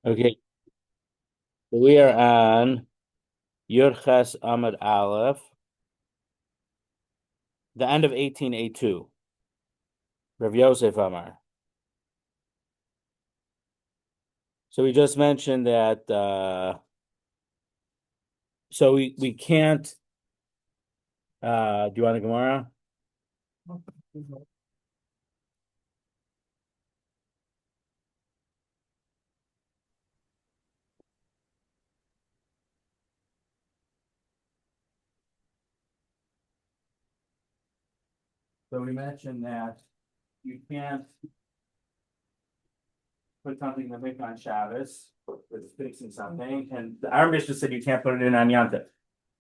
Okay, so we are on Yurches Amud Aleph, the end of 18A2. Rav Yosef Amar. So we just mentioned that so we can't do you want the Gemara? So we mentioned that you can't put something in the mikvah on Shabbos with fixing something, and our Mishnah said you can't put it in on Yom Tov.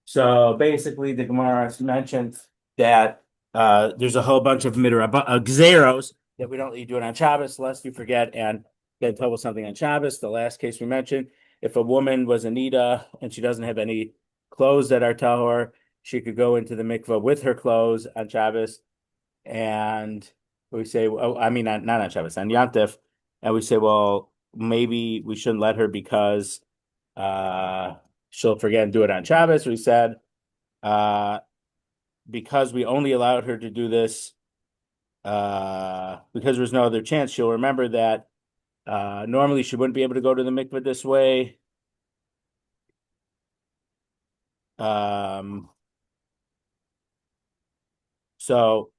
So basically, the Gemara mentioned that there's a whole bunch of gzeros that we don't need to do it on Shabbos, lest you forget and get told something on Shabbos. The last case we mentioned, if a woman was Anita and she doesn't have any clothes that are tahor, she could go into the mikvah with her clothes on Shabbos, and we say, oh, I mean, not on Shabbos, on Yom Tov, and we say, well, maybe we shouldn't let her because she'll forget and do it on Shabbos. We said uh, because we only allowed her to do this because there's no other chance, she'll remember that normally she wouldn't be able to go to the mikveh this way. Um, so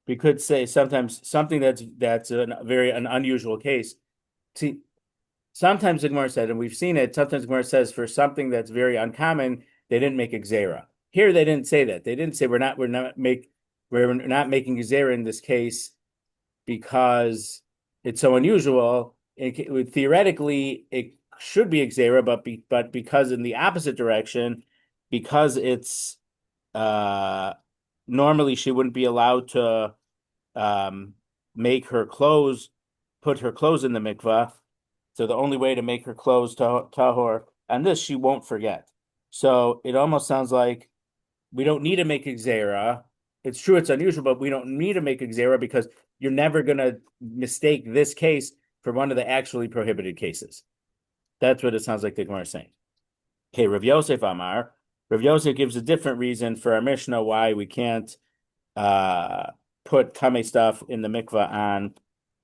we could say sometimes something that's an unusual case. See, sometimes the Gemara said, and we've seen it. Sometimes the Gemara says for something that's very uncommon, they didn't make a gzera. Here they didn't say that. They didn't say we're not making a gzera in this case because it's so unusual. Theoretically, it should be a gzera, but because in the opposite direction, because it's uh, normally she wouldn't be allowed to um, make her clothes, put her clothes in the mikvah. So the only way to make her clothes tahor, and this she won't forget. So it almost sounds like we don't need to make a gzera. It's true, it's unusual, but we don't need to make a gzera because you're never going to mistake this case for one of the actually prohibited cases. That's what it sounds like the Gemara is saying. Okay, Rav Yosef Amar. Rav Yosef gives a different reason for our Mishnah why we can't uh, put tame stuff in the mikvah on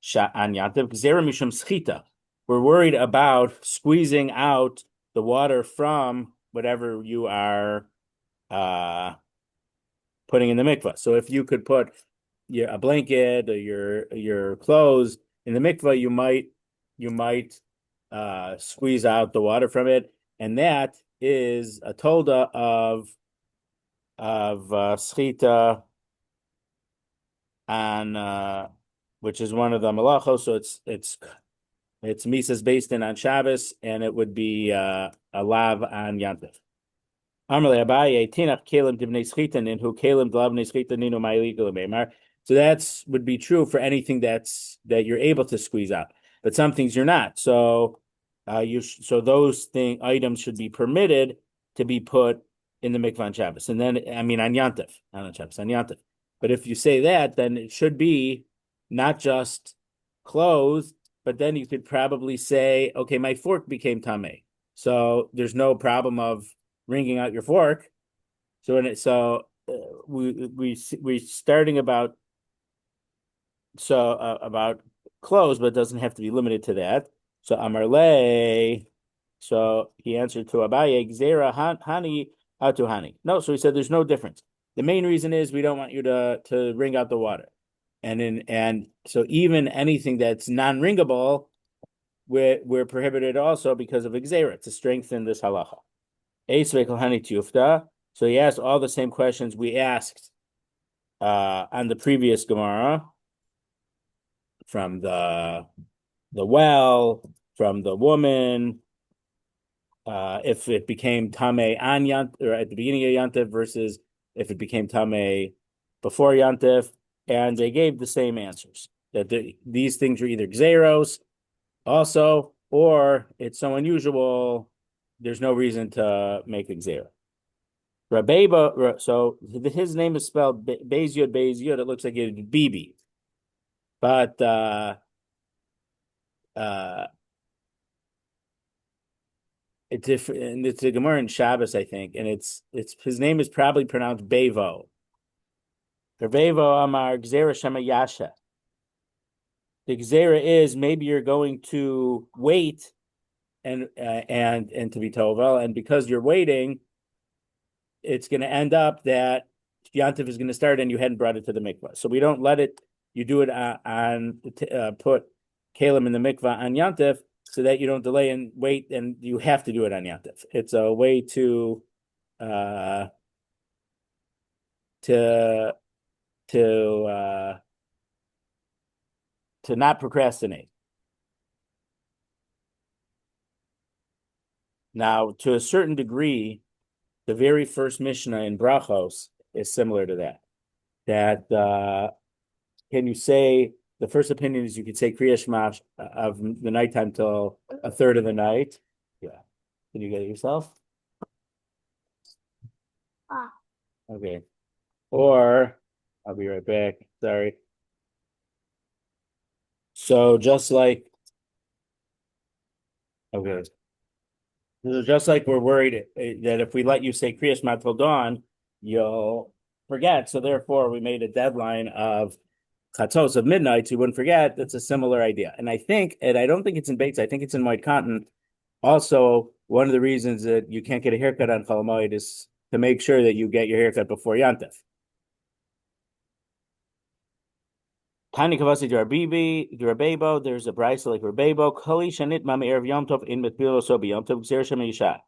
Yantiv. Gzera mishum schita. We're worried about squeezing out the water from whatever you are uh, putting in the mikvah. So if you could put a blanket or your clothes in the mikvah, you might squeeze out the water from it, and that is a tolda of schita on which is one of the malachos. So it's misas based in on Shabbos, and it would be a lav on Yantiv. Amarle Abaye tinach kelim divnei schita ninhu kelim dlavnei schita ninu ma'iligal meimar. So that's would be true for anything that you're able to squeeze out, but some things you're not. So so those items should be permitted to be put in the mikvah on Shabbos, and then I mean on Yantiv, not on Shabbos, on Yantiv. But if you say that, then it should be not just clothes, but then you could probably say, okay, my fork became tame, so there's no problem of wringing out your fork. We starting about clothes, but it doesn't have to be limited to that. So Amarle, so he answered to Abaye, Gzera Hani Atu Hani. No, so he said there's no difference. The main reason is we don't want you to wring out the water. And so even anything that's non-wringable, we're prohibited also because of Gzera to strengthen this halacha. So he asked all the same questions we asked on the previous Gemara from the well, from the woman, if it became Tame on Yant or at the beginning of Yantif versus if it became Tame before Yantif, and they gave the same answers that these things are either Xeros also, or it's so unusual, there's no reason to make a Xera. Rabbi, so his name is spelled Beis Yud. It looks like it's Bibi, but uh it's different, and it's a Gemara in Shabbos, I think, and it's his name is probably pronounced Bevo. Bevo Amar Gzera Shema Yasha. The Gzera is maybe you're going to wait and to be tovel, and because you're waiting, it's going to end up that Yantif is going to start and you hadn't brought it to the mikvah. So we don't let it. You do it on put kalim in the mikvah on Yantif so that you don't delay and wait, and you have to do it on Yantif. It's a way uh to to uh to not procrastinate. Now, to a certain degree, the very first Mishnah in Brachos is similar to that. That can you say the first opinion is you could say Kriya Shema of the nighttime till a third of the night. Yeah. Can you get it yourself? Okay. Or I'll be right back. Sorry. So just like okay. So just like we're worried that if we let you say Kriya Shema till dawn, you'll forget. So therefore we made a deadline of chatzos of midnight, so you wouldn't forget. That's a similar idea. And I think, and I don't think it's in Beitza, I think it's in White Cotton. Also, one of the reasons that you can't get a haircut on Chol Hamoed is to make sure that you get your haircut before Yantif. Tani Kavasi Rabbi, there's a brisa like Rabbi, Kali Shanit Mama Erev Yom Tov in Mitbilo Sobi Yom Tov Gzer Shem Yisha.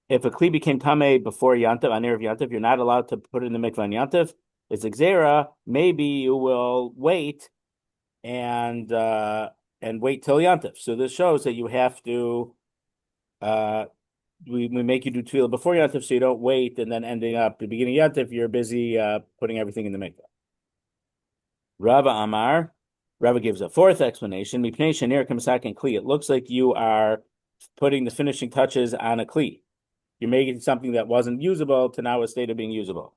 If a kli became tamei before Yantif, on Erev Yantif, you're not allowed to put it in the mikvah on Yantif. It's a gzera. Maybe you will wait and wait till Yantif. So this shows that you have to we make you do tevila before Yantif so you don't wait and then ending up at the beginning of Yantif, you're busy putting everything in the mikvah. Rabbi Amar, Rabbi gives a fourth explanation. It looks like you are putting the finishing touches on a kli. You're making something that wasn't usable to now a state of being usable.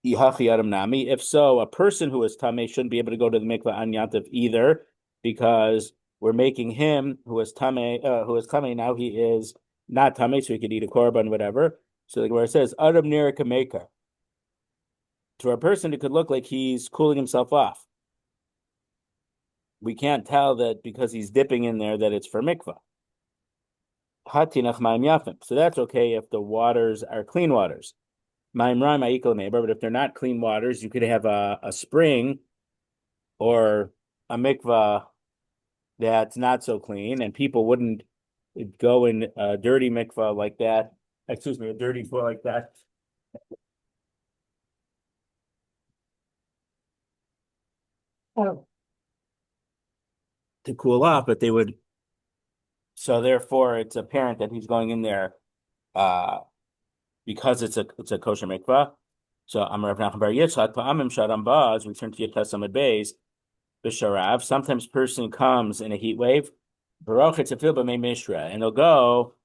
If so, a person who is tamei shouldn't be able to go to the mikvah on Yantif either, because we're making him who is tamei now he is not tamei, so he could eat a korban, whatever. So where it says adam nira kameka, to a person it could look like he's cooling himself off. We can't tell that because he's dipping in there that it's for mikvah. Hatinach ma'im yafim. So that's okay if the waters are clean waters. But if they're not clean waters, you could have a spring or a mikvah that's not so clean, and people wouldn't go in a dirty mikvah like that. Excuse me, a dirty pool like that. Oh. To cool off, but they would. So therefore, it's apparent that he's going in there because it's a kosher mikvah. So I'm Rav Nachman Bar Yitzchak. Pa'amim Sharam Baz. Return to Yitchas Amid Beis. B'Sharav. Sometimes person comes in a heat wave. Baruch Etzafil B'Mei Mishra, and they'll go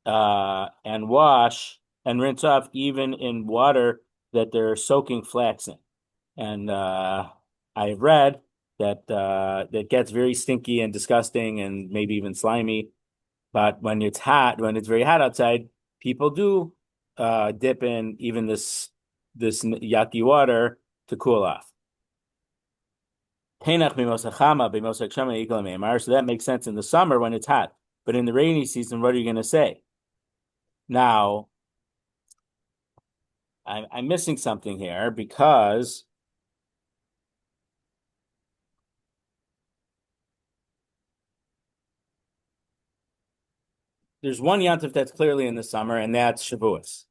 and wash and rinse off even in water that they're soaking flax in. And I've read that that gets very stinky and disgusting and maybe even slimy. But when it's hot, when it's very hot outside, people do dip in even this yucky water to cool off. So that makes sense in the summer when it's hot. But in the rainy season, what are you going to say? Now, I'm missing something here because there's one Yantif that's clearly in the summer, and that's Shavuos.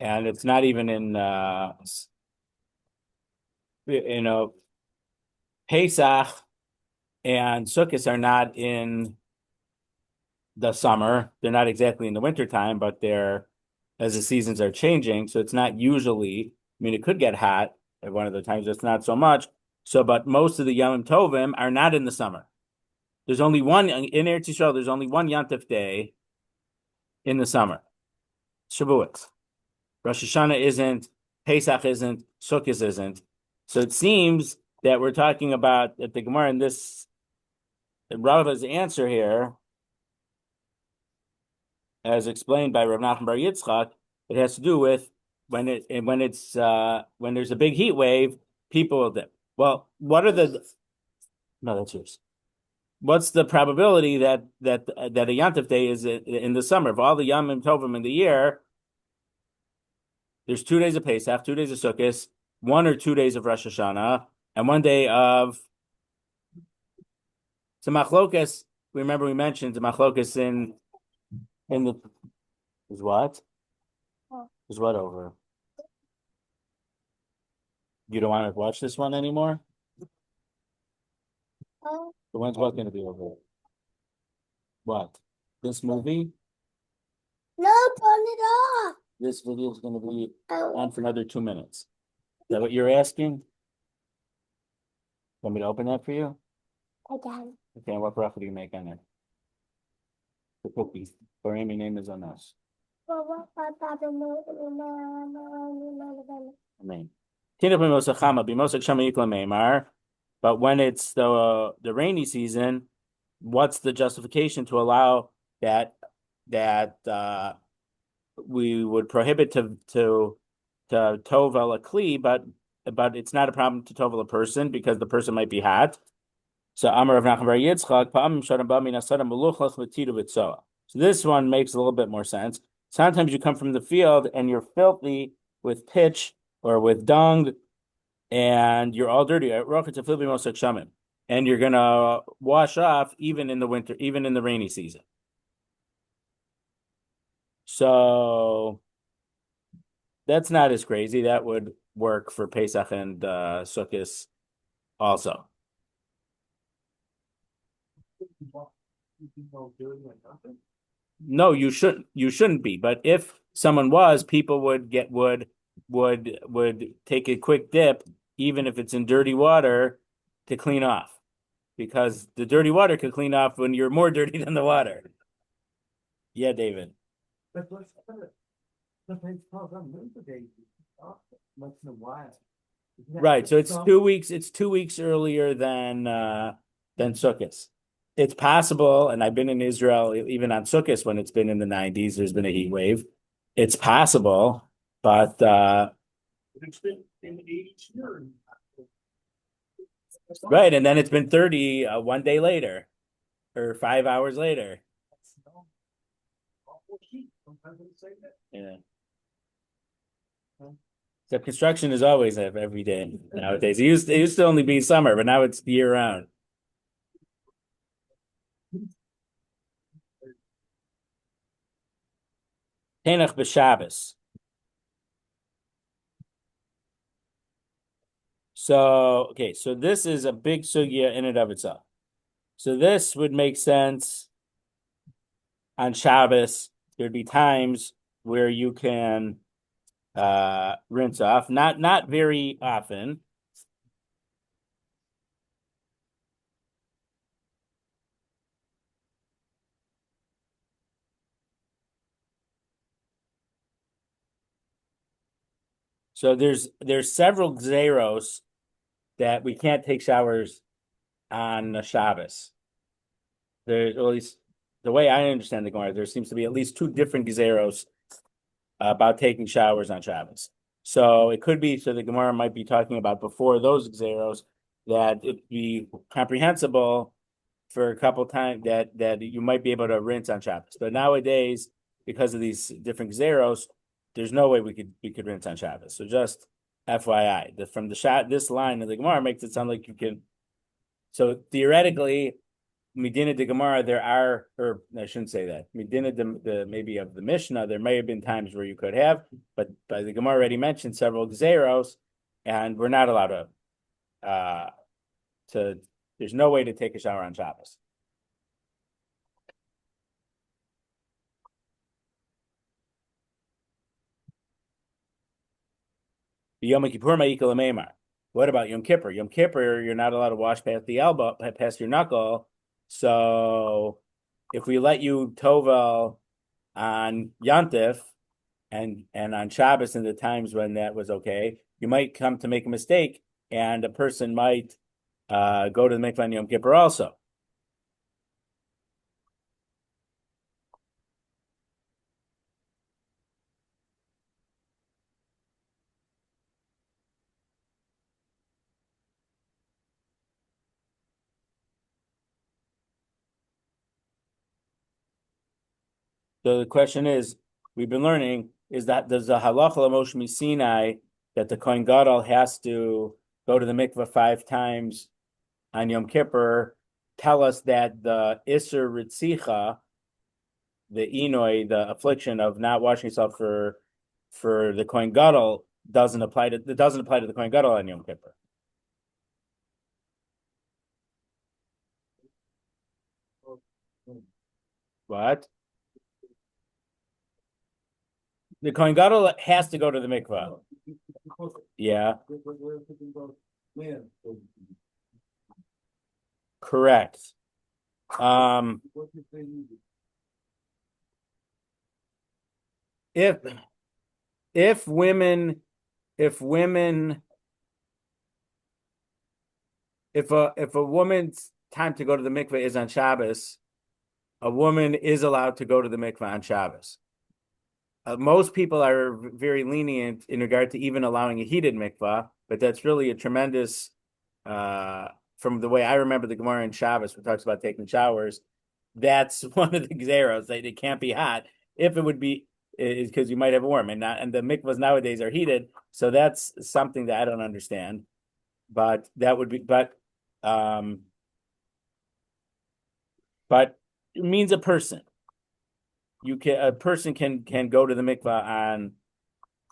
And it's not even in Pesach and Sukkot are not in the summer. They're not exactly in the wintertime, but they're as the seasons are changing. So it's not usually, I mean, it could get hot at one of the times, it's not so much. So, but most of the Yom Tovim are not in the summer. There's only one in Eretz Yisrael, there's only one Yantif day in the summer. Shavuot. Rosh Hashanah isn't, Pesach isn't, Sukkot isn't. So it seems that we're talking about at the Gemara in this Rava's answer here, as explained by Rav Nachman Bar Yitzchak, it has to do with when there's a big heat wave, people will dip. Well, what are the no, that's yours. What's the probability that a Yantif day is in the summer? Of all the Yamim Tovim in the year, there's 2 days of Pesach, 2 days of Sukkot, 1 or 2 days of Rosh Hashanah, and 1 day of Machlokas. Remember we mentioned Machlokas in the is what? Is what over? You don't want to watch this one anymore? The when's what going to be over? What? This movie? No, turn it off. This video is going to be on for another 2 minutes. Is that what you're asking? Want me to open that for you? Again. Okay, what bracha do you make on it? The cookies. Barami name is on us. Amen. But when it's the rainy season, what's the justification to allow that we would prohibit to tovel a kli, but it's not a problem to tovel a person because the person might be hot. So Amar Rav Nachman Bar Yitzchak, so this one makes a little bit more sense. Sometimes you come from the field and you're filthy with pitch or with dung, and you're all dirty. And you're gonna wash off even in the winter, even in the rainy season. So that's not as crazy. That would work for Pesach and Sukkot also. No, you shouldn't. You shouldn't be. But if someone was, people would take a quick dip, even if it's in dirty water, to clean off, because the dirty water can clean off when you're more dirty than the water. Yeah, David. Right. So it's 2 weeks. It's 2 weeks earlier than Sukkot. It's possible, and I've been in Israel even on Sukkot when it's been in the 90s. There's been a heat wave. It's possible, but it's been in the 80s here. Right, and then it's been 30 1 day later, or 5 hours later. Yeah. So construction is always every day nowadays. It used to only be summer, but now it's year round. Tenach b'Shabbos. So, okay, so this is a big sugya in and of itself. So this would make sense on Shabbos. There'd be times where you can rinse off, not very often. So there's several gzeros that we can't take showers on Shabbos. There's at least the way I understand the Gemara, there seems to be at least 2 different gzeros about taking showers on Shabbos. So it could be, so the Gemara might be talking about before those gzeros, that it'd be comprehensible for a couple times that you might be able to rinse on Shabbos. But nowadays, because of these different gzeros, there's no way we could rinse on Shabbos. So just FYI, from this line of the Gemara makes it sound like you can. So theoretically, Medina de Gemara, there are, or I shouldn't say that. Medina de maybe of the Mishnah, there may have been times where you could have, but the Gemara already mentioned several gzeros, and we're not allowed to. There's no way to take a shower on Shabbos. Yom Kippur ma'ikal meimar. What about Yom Kippur? Yom Kippur, you're not allowed to wash past the elbow, past your knuckle. So if we let you tovel on Yantif and on Shabbos and the times when that was okay, you might come to make a mistake and a person might go to the mikvah on Yom Kippur also. So the question is, we've been learning, is that does the halacha l'moshe misinai that the Kohen Gadol has to go to the mikvah 5 times on Yom Kippur tell us that the Isser Ritzicha, the Inoi, the affliction of not washing yourself for the Kohen Gadol doesn't apply to the Kohen Gadol on Yom Kippur. What? The Kohen Gadol has to go to the mikvah. Yeah, correct. Um, if if women if women if a woman's time to go to the mikveh is on Shabbos, a woman is allowed to go to the mikveh on Shabbos. Most people are very lenient in regard to even allowing a heated mikvah, but that's really a tremendous. From the way I remember the Gemara in Shabbos, which talks about taking showers, that's one of the gzeros that it can't be hot. If it would be, is because you might have warm and the mikvahs nowadays are heated, so that's something that I don't understand. But that would be, um, but it means a person. A person can go to the mikvah on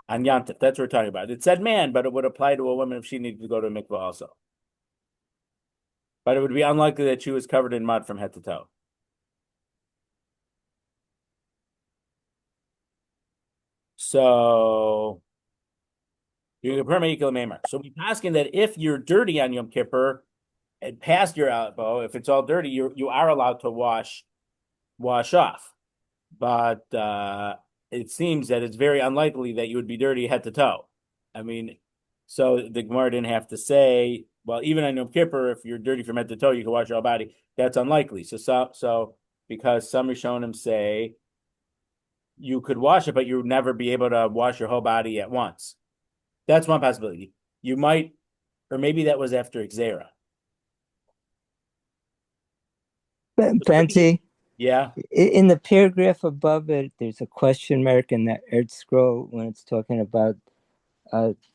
Yantif. That's what we're talking about. It said man, but it would apply to a woman if she needed to go to a mikvah also. But it would be unlikely that she was covered in mud from head to toe. So you can permit So we're asking that if you're dirty on Yom Kippur and past your elbow, if it's all dirty, you are allowed to wash off. But it seems that it's very unlikely that you would be dirty head to toe. I mean, so the Gemara didn't have to say, well, even on Yom Kippur, if you're dirty from head to toe, you can wash your whole body. That's unlikely. So because some Rishonim say you could wash it, but you would never be able to wash your whole body at once. That's one possibility. You might, or maybe that was after Xera. Fancy. Yeah. In the paragraph above it, there's a question mark in the Eretz scroll when it's talking about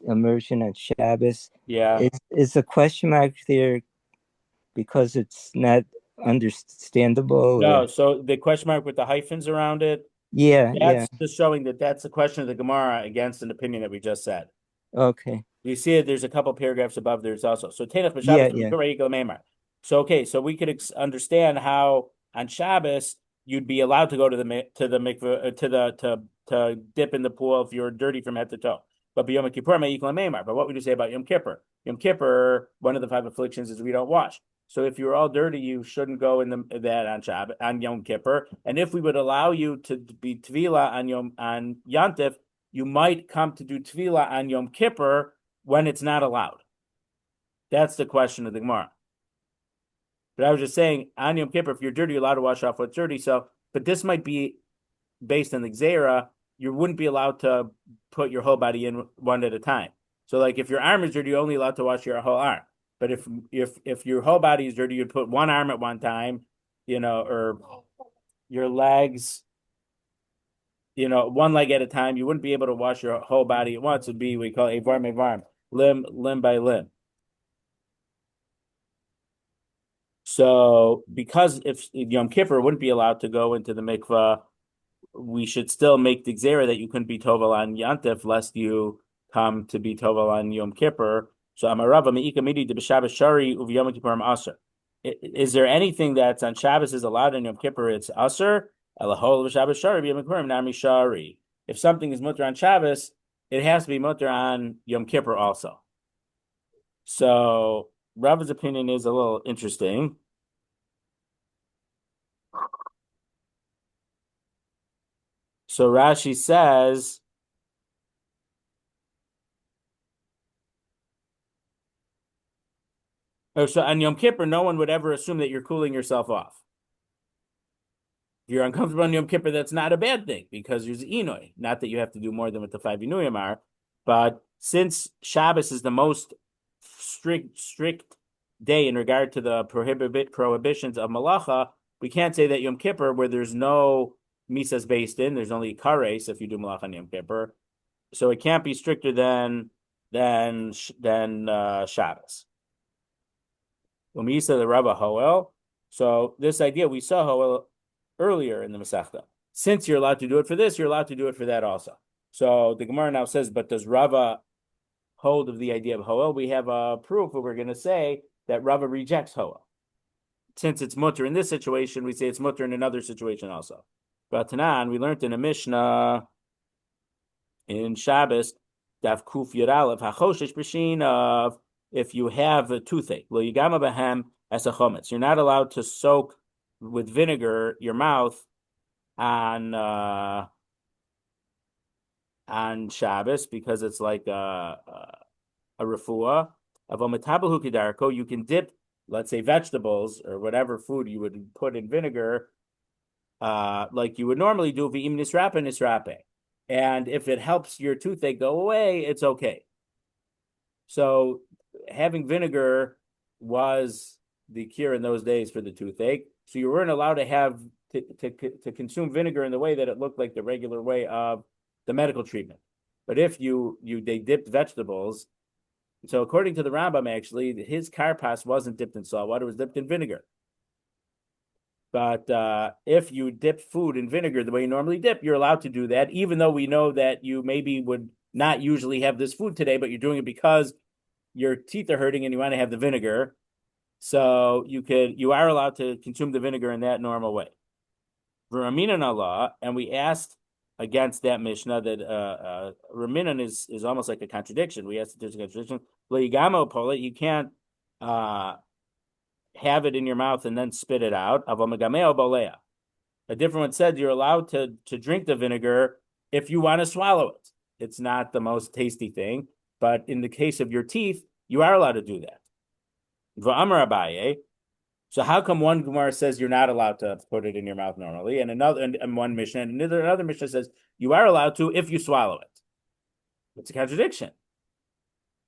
immersion on Shabbos. Yeah. Is the question mark there because it's not understandable? No, so the question mark with the hyphens around it, Yeah. that's just showing that that's the question of the Gemara against an opinion that we just said. Okay. You see it, there's a couple paragraphs above there's also. So Tenach Yeah. So okay, so we could understand how on Shabbos you'd be allowed to go to the mikveh to dip in the pool if you're dirty from head to toe. But Yom Kippur But what would you say about Yom Kippur? Yom Kippur, one of the 5 afflictions is we don't wash. So if you're all dirty, you shouldn't go in that on Shabbos on Yom Kippur. And if we would allow you to be tevila on Yantif, you might come to do tevila on Yom Kippur when it's not allowed. That's the question of the Gemara. But I was just saying, on Yom Kippur, if you're dirty, you're allowed to wash off what's dirty. So, but this might be based on the Xera. You wouldn't be allowed to put your whole body in one at a time. So, like if your arm is dirty, you're only allowed to wash your whole arm. But if your whole body is dirty, you'd put one arm at one time, or your legs, one leg at a time. You wouldn't be able to wash your whole body at once. It'd be, we call it avarm, limb by limb. So because if Yom Kippur wouldn't be allowed to go into the mikvah, we should still make the gzera that you couldn't be tovel on Yantif lest you come to be tovel on Yom Kippur. So Amarava meika midi de b'Shabbos shari uv Yom Kippurim aser. Is there anything that's on Shabbos is allowed in Yom Kippur? It's aser. Elahol b'Shabbos shari Yom Kippurim nami shari. If something is mutter on Shabbos, it has to be mutter on Yom Kippur also. So Rava's opinion is a little interesting. So Rashi says, Oh, so on Yom Kippur, no one would ever assume that you're cooling yourself off. If you're uncomfortable on Yom Kippur, that's not a bad thing because there's Inoi. Not that you have to do more than what the 5 Inuyim are, but since Shabbos is the most strict day in regard to the prohibitions of Malacha, we can't say that Yom Kippur, where there's no misas based in, there's only kares if you do Malacha on Yom Kippur, so it can't be stricter than Shabbos. Umisa the Rabba Hoel. So this idea we saw Hoel earlier in the Masechta. Since you're allowed to do it for this, you're allowed to do it for that also. So the Gemara now says, but does Rava hold of the idea of Hoel? We have a proof where we're going to say that Rava rejects Hoel. Since it's mutter in this situation, we say it's mutter in another situation also. But Tanan, we learned in a Mishnah in Shabbos, Daf Kuf Yud Aleph, Hachoshesh B'Shin of if you have a toothache, Lo Yigama B'Hem as a chometz. You're not allowed to soak with vinegar your mouth on Shabbos because it's like a refuah of a metabahu kedarko. You can dip, let's say, vegetables or whatever food you would put in vinegar, like you would normally do v'im nisrape nisrape. And if it helps your toothache go away, it's okay. So having vinegar was the cure in those days for the toothache. So you weren't allowed to have to consume vinegar in the way that it looked like the regular way of the medical treatment. But if they dipped vegetables, so according to the Rambam, actually, his karpas wasn't dipped in salt water, it was dipped in vinegar. But if you dip food in vinegar the way you normally dip, you're allowed to do that, even though we know that you maybe would not usually have this food today, but you're doing it because your teeth are hurting and you want to have the vinegar. So you are allowed to consume the vinegar in that normal way. Raminan Allah, and we asked against that Mishnah that Raminan is almost like a contradiction. We asked if there's a contradiction. You can't have it in your mouth and then spit it out. A different one said you're allowed to drink the vinegar if you want to swallow it. It's not the most tasty thing, but in the case of your teeth, you are allowed to do that. V'amar Abaye. So how come one Gemara says you're not allowed to put it in your mouth normally, and another and one Mishnah, and another Mishnah says you are allowed to if you swallow it? It's a contradiction.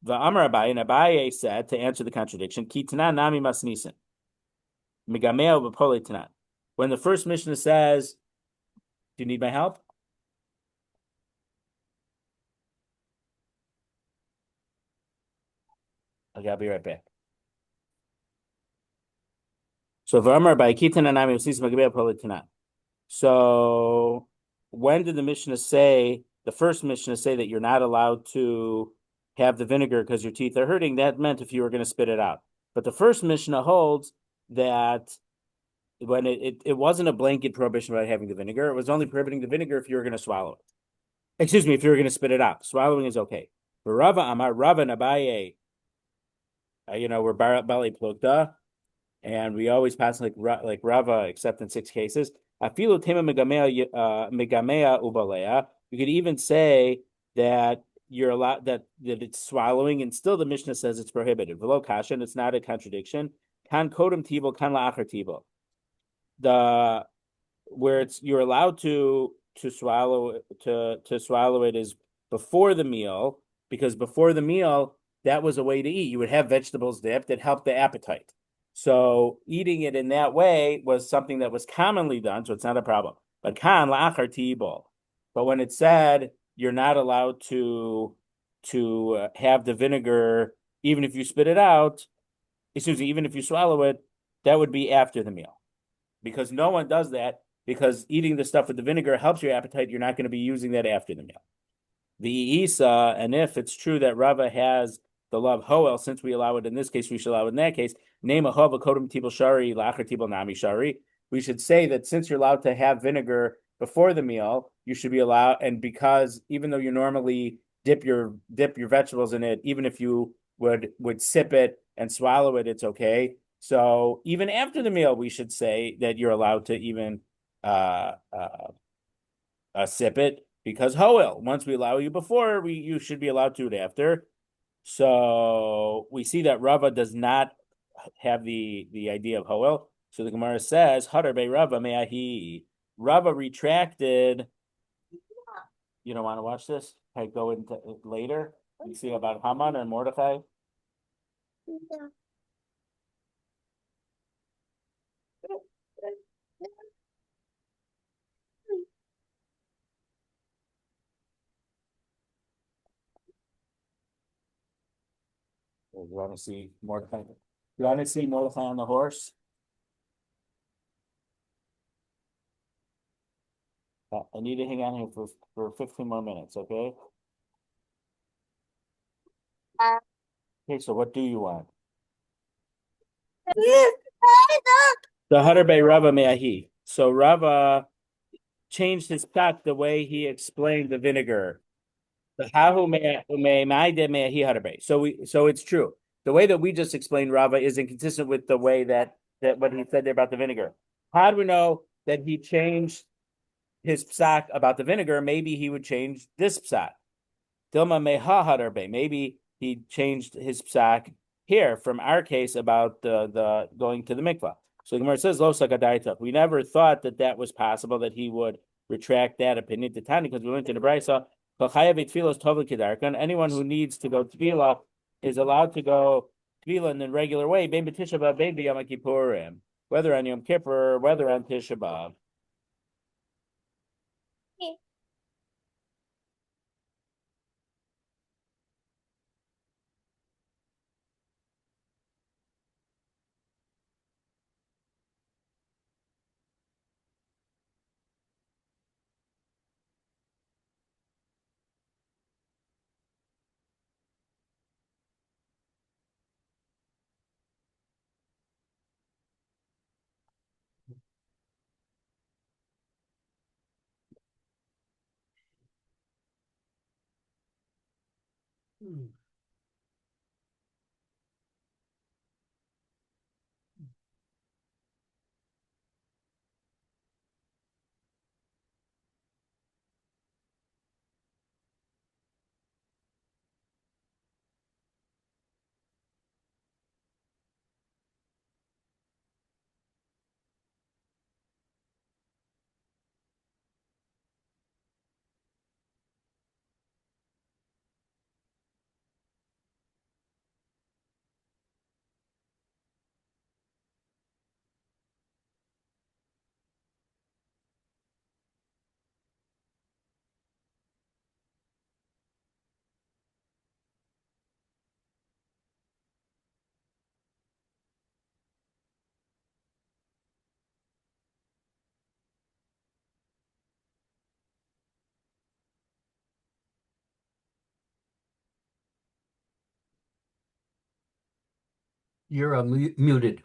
V'amar Abaye, and Abaye said to answer the contradiction, Ki tanan nami masnisin. Migameo b'pole tanan. When the first Mishnah says, do you need my help? Okay, I'll be right back. So when did the Mishnah say, the first Mishnah say that you're not allowed to have the vinegar because your teeth are hurting? That meant if you were going to spit it out. But the first Mishnah holds that when it wasn't a blanket prohibition about having the vinegar, it was only prohibiting the vinegar if you were going to swallow it. Excuse me, if you were going to spit it out. Swallowing is okay. But Rava Amar, Rava and Abaye, we're Bali Plukta, and we always pass like Rava, except in 6 cases. Afilu tema megamea ubalea. You could even say that you're allowed that it's swallowing, and still the Mishnah says it's prohibited. V'lo kasha, and it's not a contradiction. Kan kodem tibel, kan la'achar tibel. Where you're allowed to swallow it is before the meal, because before the meal that was a way to eat. You would have vegetables dipped that helped the appetite. So eating it in that way was something that was commonly done, so it's not a problem. But kan la'achar tibel. But when it said you're not allowed to have the vinegar, even if you spit it out, even if you swallow it, that would be after the meal. Because no one does that, because eating the stuff with the vinegar helps your appetite. You're not going to be using that after the meal. The Isa, and if it's true that Rava has the love Hoel, since we allow it in this case, we should allow it in that case. Name a Hova Kodem Tibel Shari, Lacher Tibel Nami Shari. We should say that since you're allowed to have vinegar before the meal, you should be allowed, and because even though you normally dip your vegetables in it, even if you would sip it and swallow it, it's okay. So even after the meal, we should say that you're allowed to even sip it, because Hoel, once we allow you before, you should be allowed to it after. So we see that Rava does not have the idea of Hoel. So the Gemara says, Hadar be Rava me'ahi. Rava retracted. You don't want to watch this? I go into it later. You see about Haman and Mordechai. Yeah. You want to see Mordechai? You want to see Mordechai on the horse? I need to hang on here for 15 more minutes, okay? Okay, so what do you want? The Hadar be Rava me'ahi. So Rava changed his path the way he explained the vinegar. The hahu me'ahi Hadar be. So it's true. The way that we just explained Rava is inconsistent with the way that what he said there about the vinegar. How do we know that he changed his psak about the vinegar? Maybe he would change this psak. Dilma meha Hadar be. Maybe he changed his psak here from our case about the going to the mikvah. So the Gemara says, "Lo sakadaita." We never thought that was possible that he would retract that opinion to Tani because we went to the Brisa. Anyone who needs to go tevila is allowed to go tevila in the regular way. Bein b'Tisha B'av, bein b'Yom Kippurim, whether on Yom Kippur, whether on Tisha B'av. You're muted.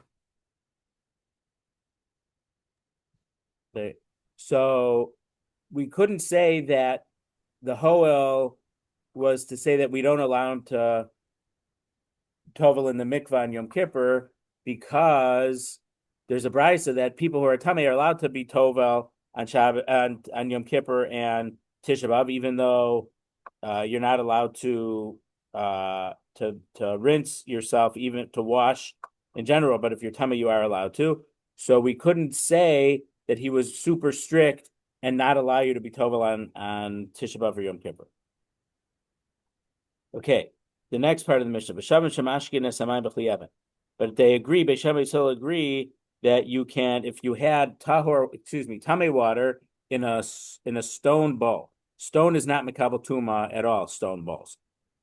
So we couldn't say that the Hoel was to say that we don't allow him to tovel in the mikvah on Yom Kippur because there's a brisa that people who are tamei are allowed to be tovel on Shabbat on Yom Kippur and Tisha B'av, even though you're not allowed to rinse yourself, even to wash in general. But if you're tamei, you are allowed to. So we couldn't say that he was super strict and not allow you to be tovel on Tisha B'av or Yom Kippur. Okay, the next part of the Mishnah, but they agree, Beis Shammai still agree that you can, if you had tamei water in a stone bowl. Stone is not mekabel tuma at all, stone bowls.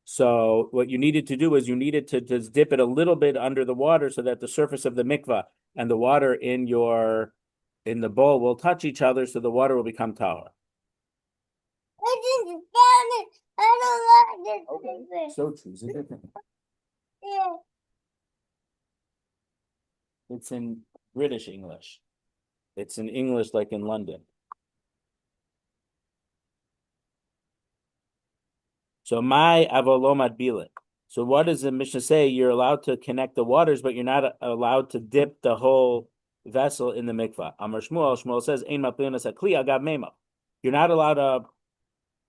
So what you needed to do is you needed to just dip it a little bit under the water so that the surface of the mikvah and the water in the bowl will touch each other, so the water will become tahor. I don't like this. Okay. So choose a different. Yeah. It's in British English. It's in English like in London. So my avolomad bilit. So what does the Mishnah say? You're allowed to connect the waters, but you're not allowed to dip the whole vessel in the mikvah. Amar Shmuel says, Ein maplinas akli agav mema. You're not allowed to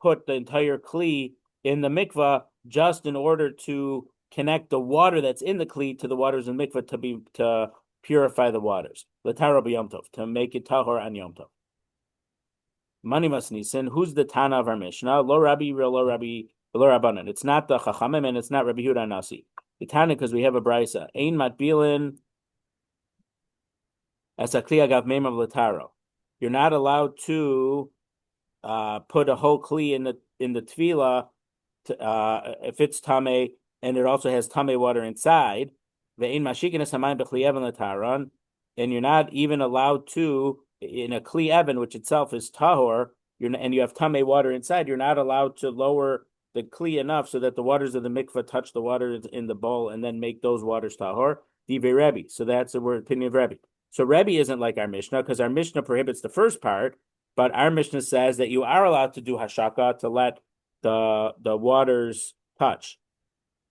put the entire kli in the mikvah just in order to connect the water that's in the kli to the waters in mikvah to purify the waters. L'taro b'yom tov, to make it tahor on yom tov. Mani masnisin, who's the Tana of our Mishnah? Lo Rabbi, lo Rabbi, lo Rabbanan. It's not the Chachamim and it's not Rabbi Yehuda Nasi. The Tana, because we have a brisa. Ein matbilin as a kli agav meim of l'taro. You're not allowed to put a whole kli in the tevila if it's tame and it also has tame water inside. Ve'ein mashikin es hamayim b'kli even l'taron, and you're not even allowed to in a kli even, which itself is tahor. And you have tame water inside. You're not allowed to lower the kli enough so that the waters of the mikvah touch the water in the bowl and then make those waters tahor. Divrei Rabbi. So that's the word opinion of Rabbi. So Rabbi isn't like our Mishnah because our Mishnah prohibits the first part, but our Mishnah says that you are allowed to do hashaka to let the waters touch.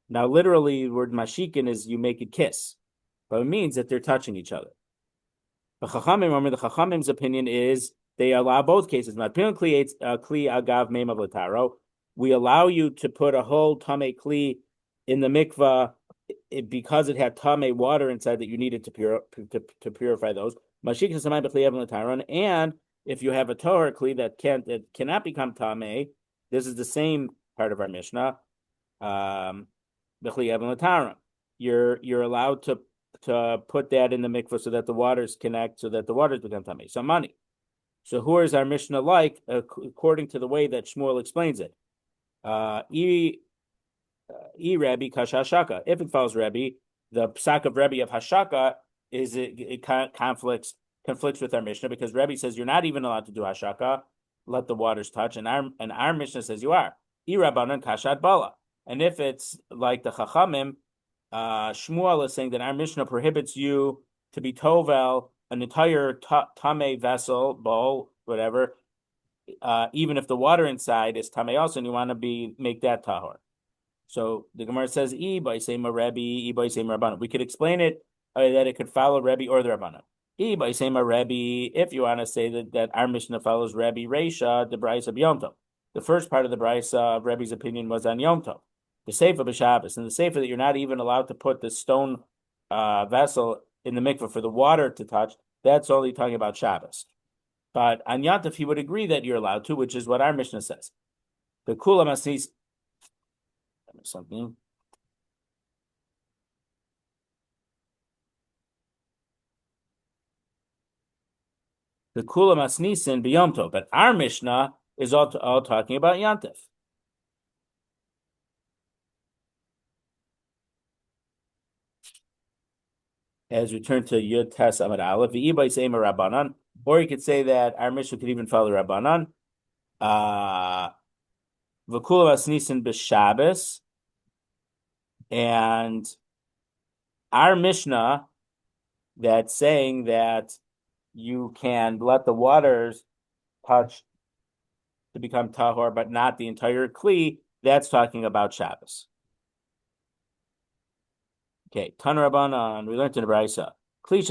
Now, literally, the word mashikin is you make it kiss, but it means that they're touching each other. The Chachamim's opinion is they allow both cases. We allow you to put a whole tame kli in the mikvah because it had tame water inside that you needed to purify those. And if you have a tohar kli that cannot become tame, this is the same part of our Mishnah. You're allowed to put that in the mikvah so that the waters connect, so that the waters become tame. So money. So who is our Mishnah like according to the way that Shmuel explains it? Rabbi kashashaka. If it follows Rabbi, the psak of Rabbi of hashaka is it conflicts with our Mishnah because Rabbi says you're not even allowed to do hashaka, let the waters touch, and our Mishnah says you are. Rabbanan kashat bala. And if it's like the Chachamim, Shmuel is saying that our Mishnah prohibits you to be tovel an entire tame vessel, bowl, whatever, even if the water inside is tame also, and you want to make that tahor. So the Gemara says, "I by same Rabbi, I by same Rabbanan." We could explain it that it could follow Rabbi or the Rabbanan. I by same Rabbi, if you want to say that our Mishnah follows Rabbi Reisha, the Brisa of Yom Tov. The first part of the Brisa of Rabbi's opinion was on Yom Tov. The Seifa b'Shabbos, and the Seifa that you're not even allowed to put the stone vessel in the mikveh for the water to touch, that's only talking about Shabbos. But on Yantav, he would agree that you're allowed to, which is what our Mishnah says. The Kula Masnis, something. The Kula Masnisin b'Yom Tov, but our Mishnah is all talking about Yantav. As we turn to Yud Tes Amud Aleph, v'ibay seima Rabbanan, or you could say that our Mishnah could even follow Rabbanan. V'kulav asnisin b'Shabbos, and our Mishnah that's saying that you can let the waters touch to become tahor, but not the entire kli. That's talking about Shabbos. Okay, Tan Rabbanan, we learned in the Brisa. If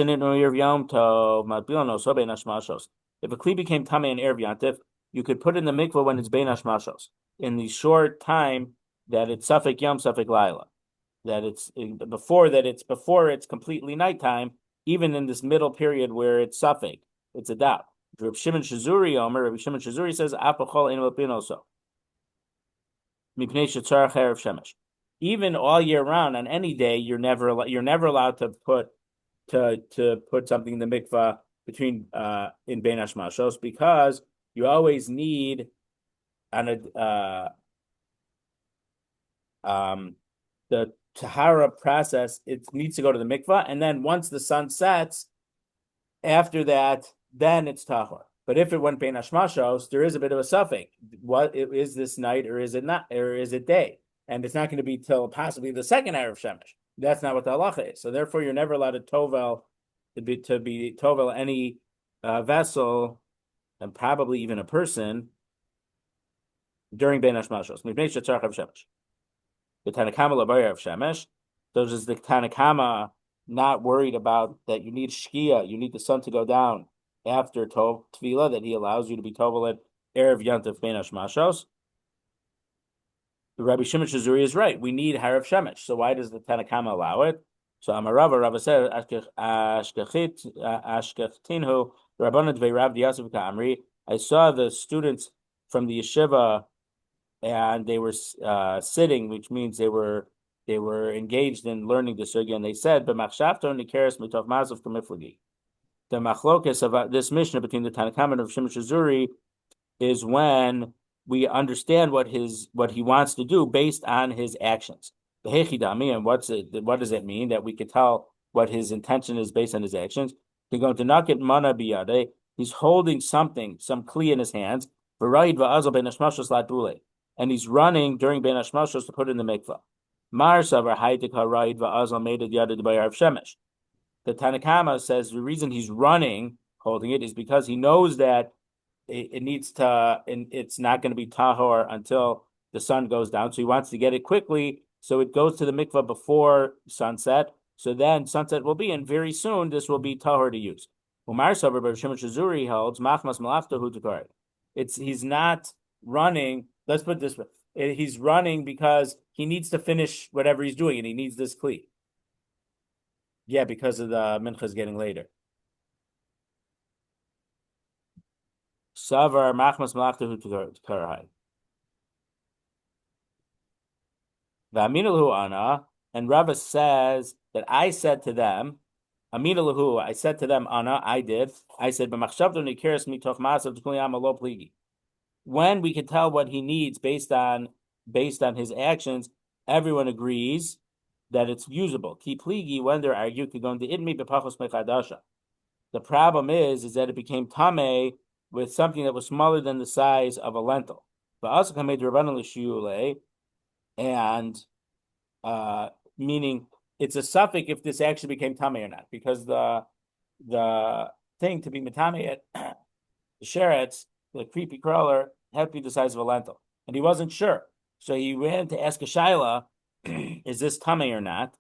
a kli became tame in Erev Yantif, you could put it in the mikvah when it's bein hashmashos, in the short time that it's safek yom, safek laila, that it's before it's completely nighttime, even in this middle period where it's safek, it's a doubt. Rabbi Shimon Shazuri says, "Apachol ein l'pinoso, mipnei shetzarach erev shemesh." Even all year round, on any day, you're never allowed to put something in the mikvah between in bein hashmashos because you always need the tahara process. It needs to go to the mikvah, and then once the sun sets, after that, then it's tahor. But if it went bein hashmashos, there is a bit of a suffix. What is this night, or is it not, or is it day? And it's not going to be till possibly the second Erev Shemesh. That's not what the halacha is. So therefore, you're never allowed to tovel to be tovel any vessel, and probably even a person, during bein hashmashos. Mipnei shetzarach erev shemesh. The Tanakama labayar of shemesh. Those is the Tanakama not worried about that you need shkia, you need the sun to go down after tevila, that he allows you to be tovel at erev yantif bein hashmashos. Rabbi Shimon Shazuri is right. We need harav shemesh. So why does the Tanakama allow it? So Amarava, Rava said, ashkechtinhu, Rabbanat ve'Rav Yasef Ka'amri. I saw the students from the yeshiva, and they were sitting, which means they were engaged in learning the sugya. And they said, "B'machshavto nikeres mitov mazav kamiflagi." The machlokes of this mishnah between the Tanakhama of Shimon Shazuri is when we understand what he wants to do based on his actions. The hechidami, and what does it mean that we could tell what his intention is based on his actions? He's going to knock it mana biyade. He's holding something, some kli in his hands. And he's running during ben hashmashos to put in the mikvah. Mar savar haidik haraid va'azal made it yada debayar shemesh. The Tanakama says the reason he's running, holding it, is because he knows that it needs to, and it's not going to be tahor until the sun goes down. So he wants to get it quickly. So it goes to the mikvah before sunset. So then sunset will be, and very soon this will be tahor to use. Umar Sabar Bar Shimon Shazuri holds machmas malaftahu tukar. He's not running. Let's put it this way: he's running because he needs to finish whatever he's doing, and he needs this kli. Yeah, because of the minchas getting later. Savar machmas malachtahu karahai. V'aminalahu ana, and Rabbi says that I said to them, aminalahu, I said to them, ana, I did. I said, b'machshavdu nikeres mitoch masav t'kuliyam alo pligi. When we can tell what he needs based on his actions, everyone agrees that it's usable. Ki pligi, when they're arguing, could go into idmi b'pachos mechadasha. The problem is that it became tameh with something that was smaller than the size of a lentil. And meaning it's a suffix if this actually became tameh or not, because the thing to be metame the sheretz, the creepy crawler, had to be the size of a lentil, and he wasn't sure, so he ran to ask a shaila, is this tameh or not?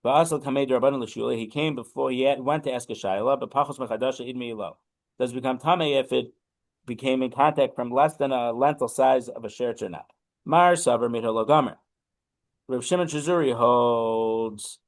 He came before went to ask a shaila, but pachos mechadasha idmi lo. Does it become tameh if it became in contact from less than a lentil size of a sheretz or not? Mar savar mitolo gomer. Rav Shimon Shazuri holds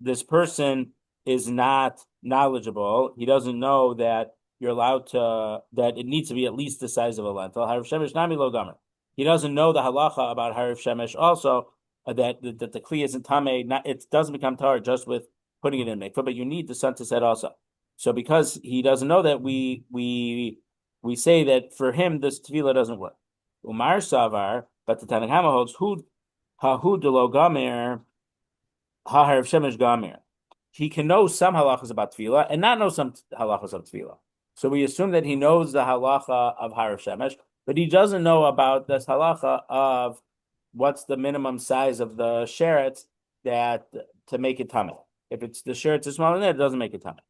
this person is not knowledgeable. He doesn't know that you're allowed to, that it needs to be at least the size of a lentil. Harav Shemesh nami lo gomer. He doesn't know the halacha about Harav Shemesh also, that the kli isn't tameh. It doesn't become tar just with putting it in mikvah, but you need the sun to set also. So because he doesn't know that, we say that for him this tevila doesn't work. Umar savar, but the Tanakhama holds hu delo gamer ha harav shemesh gamer. He can know some halachas about tefillah and not know some halachas of tefillah. So we assume that he knows the halacha of harav shemesh, but he doesn't know about this halacha of what's the minimum size of the sheretz that to make it tameh. If it's the sheretz is smaller than that, it doesn't make it tameh.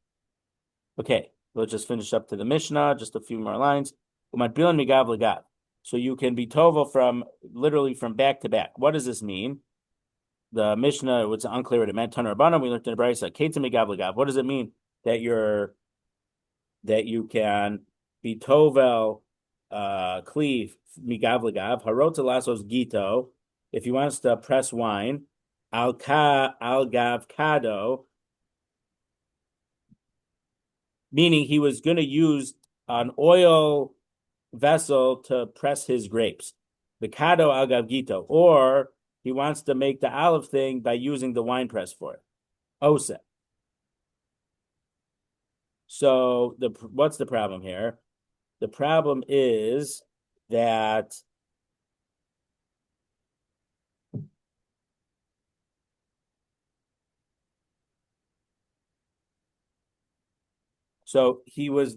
Okay, we'll just finish up to the Mishnah, just a few more lines. So you can be tovel from literally from back to back. What does this mean? The Mishnah, it was unclear what it meant. Taner Rabbanan, we looked in the Beitza. Ketzim migav legav. What does it mean that you can be tovel cleave migav legav? Harota lasos gito. If he wants to press wine, al gav kado, meaning he was going to use an oil vessel to press his grapes. The kado al gav gito, or he wants to make the olive thing by using the wine press for it. Ose. So what's the problem here? The problem is that so he was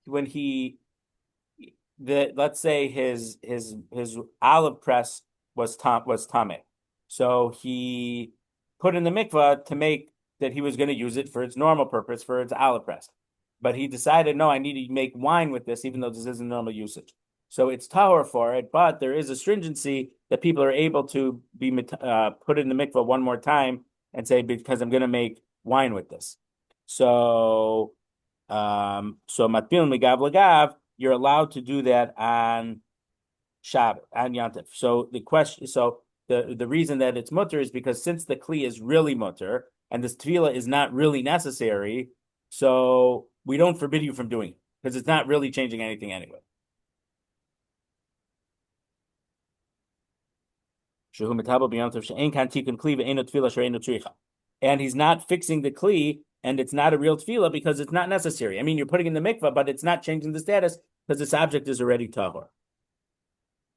when he let's say his olive press was tameh. So he put in the mikvah to make that he was going to use it for its normal purpose, for its olive press. But he decided, no, I need to make wine with this, even though this isn't normal usage. So it's tahor for it, but there is a stringency that people are able to be put in the mikvah one more time and say, because I'm going to make wine with this. So matbil migav lagav, you're allowed to do that on Shabbat, on Yantif. So the reason that it's mutter is because since the kli is really mutter and this tevila is not really necessary, so we don't forbid you from doing it because it's not really changing anything anyway. And he's not fixing the kli, and it's not a real tefillah because it's not necessary. I mean, you're putting in the mikvah, but it's not changing the status because this object is already tahor.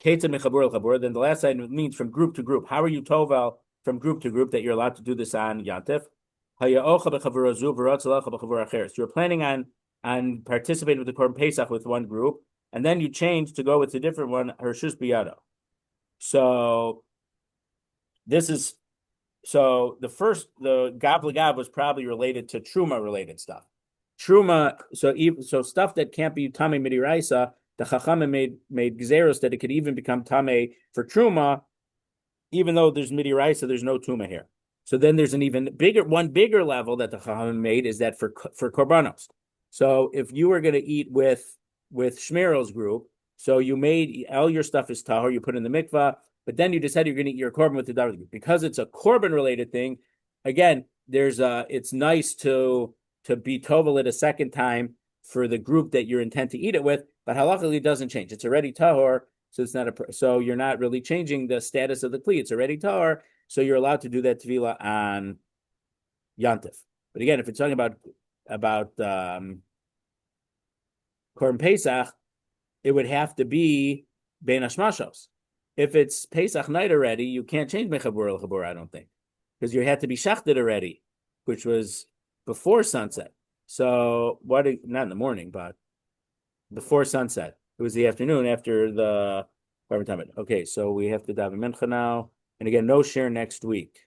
Then the last side means from group to group. How are you tovel from group to group that you're allowed to do this on Yantif? So you're planning on participating with the Korban Pesach with one group, and then you change to go with a different one, Hershus Biyado. So this is the Gav L'Gav was probably related to Truma related stuff. Truma, so stuff that can't be Tamei Midiraisa, the Chachamim made Gzeros that it could even become Tamei for Truma, even though there's Midiraisa, there's no Tuma here. So then there's one bigger level that the Chachamim made is that for Korbanos. So if you were going to eat with Shmirel's group, so you made all your stuff is tahor, you put in the mikvah, but then you decided you're going to eat your korban with the davar group because it's a korban related thing. Again, it's nice to be tovel it a second time for the group that you're intent to eat it with, but halachically it doesn't change. It's already tahor, so it's not so you're not really changing the status of the kli. It's already tahor, so you're allowed to do that tevila on yantif. But again, if it's talking about korban pesach, it would have to be bein hashmashos. If it's Pesach night already, you can't change mechabur el chabur, I don't think, because you had to be shachted already, which was before sunset. So not in the morning, but before sunset. It was the afternoon after the. Okay, so we have to daven mincha now, and again, no share next week.